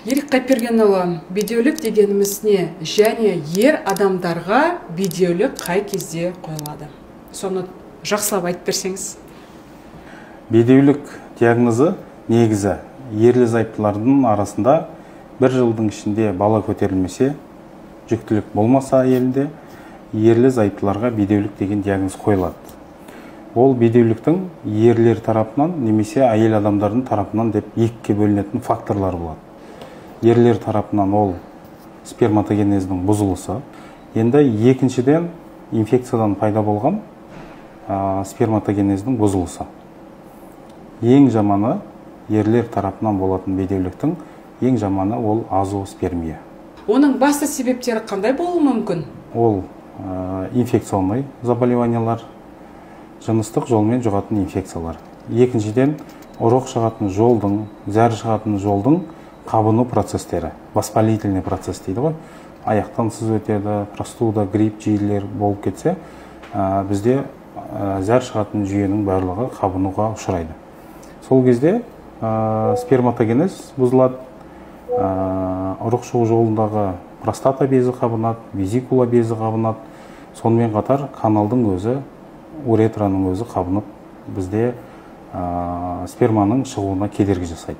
Ерік Қайпергенұлы, бедеулік дегеніміз не? Және ер адамдарға бедеулік қай кезде қойылады? Соны жақсылап айтып берсеңіз. Бедеулік диагнозы негізі ерлі зайыптылардың арасында бір жылдың ішінде бала көтерілмесе, жүктілік болмаса әйелінде, ерлі зайыптыларға бедеулік деген диагноз қойылады. Ол бедеуліктің ерлер тарапынан немесе әйел адамдардың тарапынан деп екіге бөлінетін факторлар болады. Ерлер тарапынан ол сперматогенездің бұзылысы. Енді екіншіден инфекциядан пайда болған сперматогенездің бұзылысы. Ең жаманы ерлер тарапынан болатын бедеуліктің ең жаманы ол азооспермия. Оның басты себептері қандай болуы мүмкін? Ол инфекционный заболеваниялар, жыныстық жолмен жұғатын инфекциялар. Екіншіден ұрық шығатын жолдың, зәр шығатын жолдың қабыну процестері, воспалительный процесс дейді ғой. Аяқтан сыз өтеді, простуда, грипп, жиілер болып кетсе, бізде зәр шығатын жүйенің барлығы қабынуға ұшырайды. Сол кезде сперматогенез бұзылады, ұрық шығу жолындағы простата безі қабынады, везикула безі қабынады. Сонымен қатар каналдың өзі, уретраның өзі қабынып, бізде сперманың шығуына кедергі жасайды.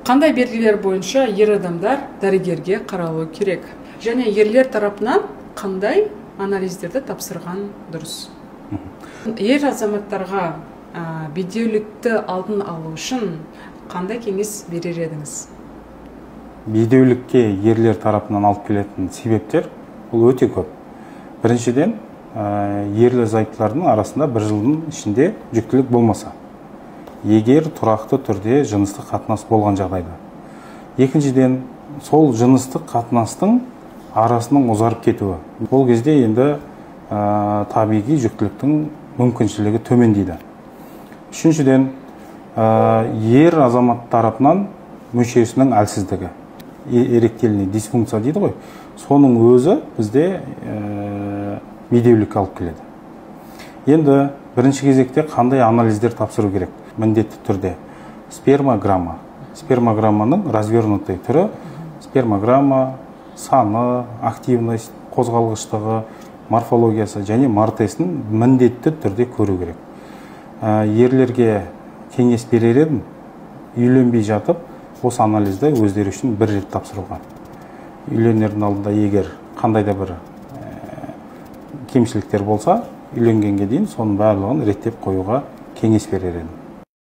Қандай белгілер бойынша ер адамдар дәрігерге қаралуы керек? Және ерлер тарапынан қандай анализдерді тапсырған дұрыс? Ер азаматтарға бедеулікті алдын алу үшін қандай кеңес берер едіңіз? Бедеулікке ерлер тарапынан алып келетін себептер ол өте көп. Біріншіден, ерлі зайыптылардың арасында бір жылдың ішінде жүктілік болмаса, егер тұрақты түрде жыныстық қатынас болған жағдайда. Екіншіден, сол жыныстық қатынастың арасының ұзарып кетуі. Ол кезде енді табиғи жүктіліктің мүмкіншілігі төмендейді. Үшіншіден, ер азамат тарапынан мүшесінің әлсіздігі, эректильный дисфункция дейді ғой, соның өзі бізде бедеулікке алып келеді. Енді бірінші кезекте қандай анализдер тапсыру керек? Міндетті түрде спермограмма. Спермограмманың развернутый түрі, спермограмма, саны, активность, қозғалғыштығы, морфологиясы және мартесін міндетті түрде көру керек. Ерлерге кеңес берер едім, үйленбей жатып, осы анализді өздері үшін бір рет тапсыруға. Үйленердің алдында егер қандай да бір кемшіліктер болса, үйленгенге дейін соның барлығын реттеп қоюға кеңес берер едім.